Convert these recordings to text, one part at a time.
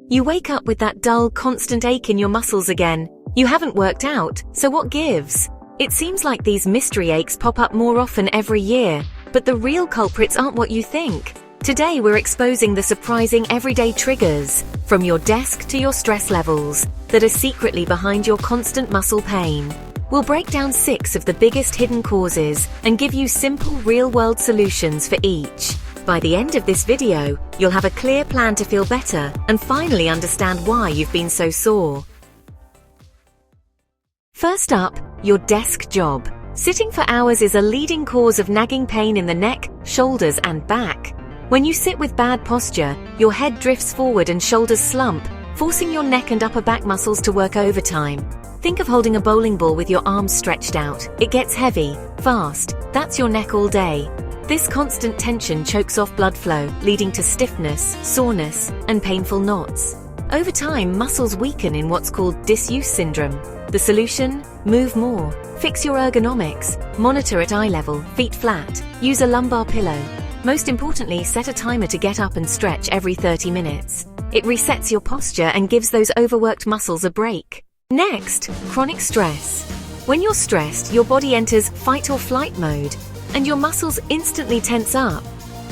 You wake up with that dull, constant ache in your muscles again. You haven't worked out, so what gives? It seems like these mystery aches pop up more often every year, but the real culprits aren't what you think. Today we're exposing the surprising everyday triggers, from your desk to your stress levels, that are secretly behind your constant muscle pain. We'll break down 6 of the biggest hidden causes and give you simple, real-world solutions for each. By the end of this video, you'll have a clear plan to feel better and finally understand why you've been so sore. First up, your desk job. Sitting for hours is a leading cause of nagging pain in the neck, shoulders, and back. When you sit with bad posture, your head drifts forward and shoulders slump, forcing your neck and upper back muscles to work overtime. Think of holding a bowling ball with your arms stretched out. It gets heavy, fast. That's your neck all day. This constant tension chokes off blood flow, leading to stiffness, soreness, and painful knots. Over time, muscles weaken in what's called disuse syndrome. The solution? Move more. Fix your ergonomics. Monitor at eye level, feet flat. Use a lumbar pillow. Most importantly, set a timer to get up and stretch every 30 minutes. It resets your posture and gives those overworked muscles a break. Next, chronic stress. When you're stressed, your body enters fight or flight mode, and your muscles instantly tense up.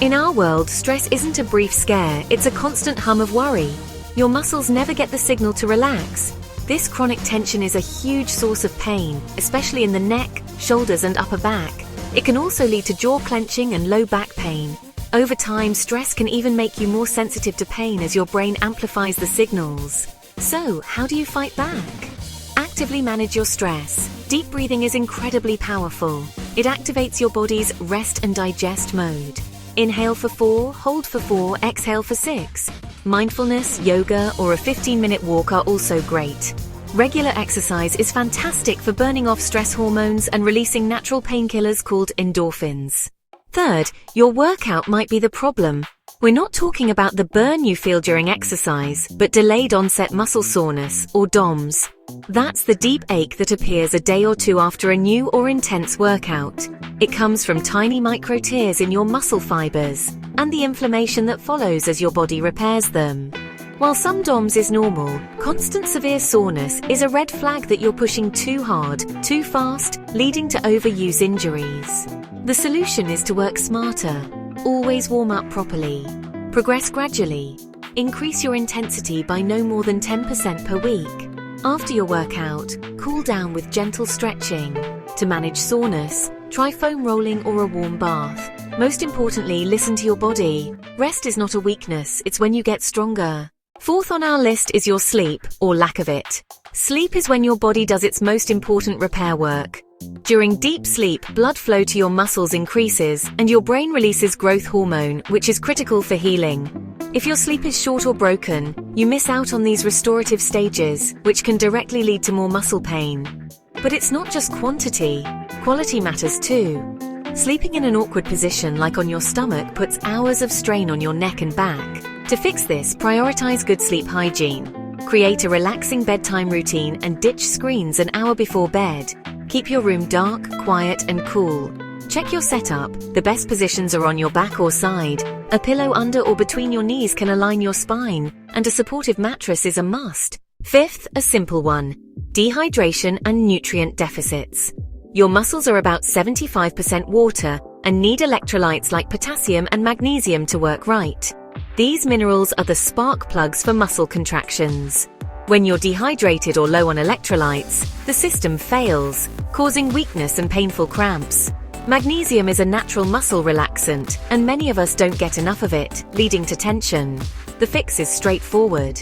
In our world, stress isn't a brief scare, it's a constant hum of worry. Your muscles never get the signal to relax. This chronic tension is a huge source of pain, especially in the neck, shoulders, and upper back. It can also lead to jaw clenching and low back pain. Over time, stress can even make you more sensitive to pain as your brain amplifies the signals. So, how do you fight back? Actively manage your stress. Deep breathing is incredibly powerful. It activates your body's rest and digest mode. Inhale for 4, hold for 4, exhale for 6. Mindfulness, yoga, or a 15-minute walk are also great. Regular exercise is fantastic for burning off stress hormones and releasing natural painkillers called endorphins. Third, your workout might be the problem. We're not talking about the burn you feel during exercise, but delayed onset muscle soreness, or DOMS. That's the deep ache that appears a day or 2 after a new or intense workout. It comes from tiny micro tears in your muscle fibers, and the inflammation that follows as your body repairs them. While some DOMS is normal, constant severe soreness is a red flag that you're pushing too hard, too fast, leading to overuse injuries. The solution is to work smarter. Always warm up properly. Progress gradually. Increase your intensity by no more than 10% per week. After your workout, cool down with gentle stretching. To manage soreness, try foam rolling or a warm bath. Most importantly, listen to your body. Rest is not a weakness, it's when you get stronger. Fourth on our list is your sleep, or lack of it. Sleep is when your body does its most important repair work. During deep sleep, blood flow to your muscles increases, and your brain releases growth hormone, which is critical for healing. If your sleep is short or broken, you miss out on these restorative stages, which can directly lead to more muscle pain. But it's not just quantity. Quality matters too. Sleeping in an awkward position like on your stomach puts hours of strain on your neck and back. To fix this, prioritize good sleep hygiene. Create a relaxing bedtime routine and ditch screens an hour before bed. Keep your room dark, quiet, and cool. Check your setup. The best positions are on your back or side. A pillow under or between your knees can align your spine, and a supportive mattress is a must. Fifth, a simple one: dehydration and nutrient deficits. Your muscles are about 75% water and need electrolytes like potassium and magnesium to work right. These minerals are the spark plugs for muscle contractions. When you're dehydrated or low on electrolytes, the system fails, causing weakness and painful cramps. Magnesium is a natural muscle relaxant, and many of us don't get enough of it, leading to tension. The fix is straightforward.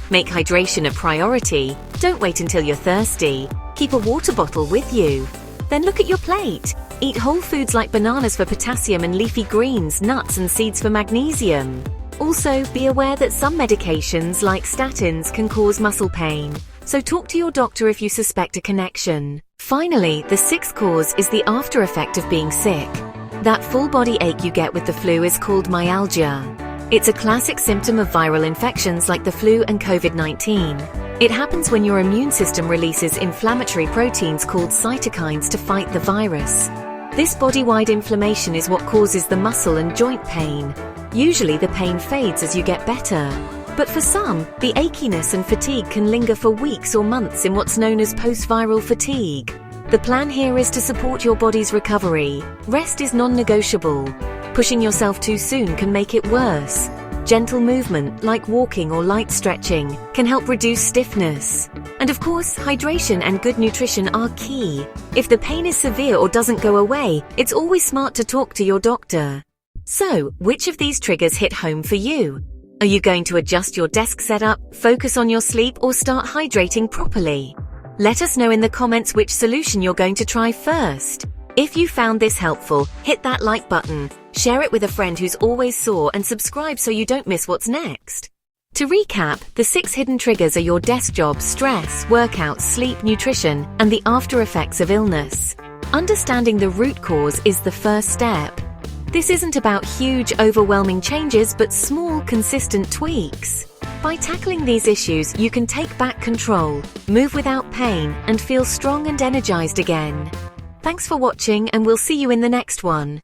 Make hydration a priority. Don't wait until you're thirsty. Keep a water bottle with you. Then look at your plate. Eat whole foods like bananas for potassium and leafy greens, nuts and seeds for magnesium. Also, be aware that some medications, like statins, can cause muscle pain, so talk to your doctor if you suspect a connection. Finally, the 6th cause is the after effect of being sick. That full body ache you get with the flu is called myalgia. It's a classic symptom of viral infections like the flu and COVID-19. It happens when your immune system releases inflammatory proteins called cytokines to fight the virus. This body-wide inflammation is what causes the muscle and joint pain. Usually the pain fades as you get better. But for some, the achiness and fatigue can linger for weeks or months in what's known as post-viral fatigue. The plan here is to support your body's recovery. Rest is non-negotiable. Pushing yourself too soon can make it worse. Gentle movement, like walking or light stretching, can help reduce stiffness. And of course, hydration and good nutrition are key. If the pain is severe or doesn't go away, it's always smart to talk to your doctor. So, which of these triggers hit home for you? Are you going to adjust your desk setup, focus on your sleep, or start hydrating properly? Let us know in the comments which solution you're going to try first. If you found this helpful, hit that like button, share it with a friend who's always sore, and subscribe so you don't miss what's next. To recap, the 6 hidden triggers are your desk job, stress, workouts, sleep, nutrition, and the after effects of illness. Understanding the root cause is the first step. This isn't about huge, overwhelming changes, but small, consistent tweaks. By tackling these issues, you can take back control, move without pain, and feel strong and energized again. Thanks for watching, and we'll see you in the next one.